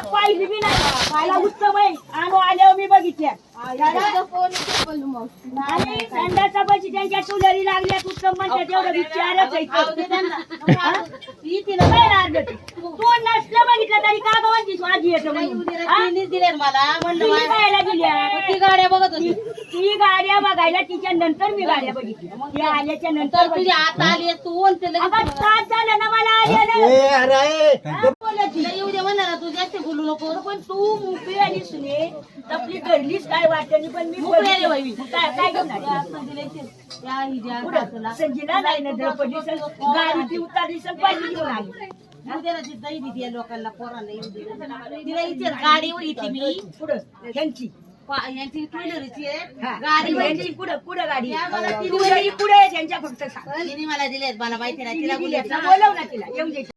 पाहिली बी नाही मला उत्तम आहे आणू आल्यावर मी बघितल्या आणि संडाचा पैसे त्यांच्या चुलरी लागल्यात उत्तम म्हणतात एवढं विचारच तू नसलं बघितलं तरी का गवत आजी येतो दिले मला खायला दिल्या ती गाड्या बघत होती ती गाड्या बघायला तिच्या नंतर मी गाड्या बघितल्या ती आल्याच्या नंतर तुझी आता आली तू त्रास झाला ना मला येऊ दे म्हणा ना तू जास्त बोलू नको पण तू मोकळी आणि सुने आपली घडलीच काय वाटत पण मी काय संजीला नाही ना द्रौपदी गाडी ती उतारली पाहिजे घेऊन आली दही दिली लोकांना पोरांना येऊ दे तिला इथे गाडीवर येते मी पुढं यांची यांची ट्रेलरची गाडी पुढं पुढं गाडी पुढे त्यांच्या फक्त तिने मला दिलेत मला माहिती नाही तिला बोलव ना तिला येऊ दे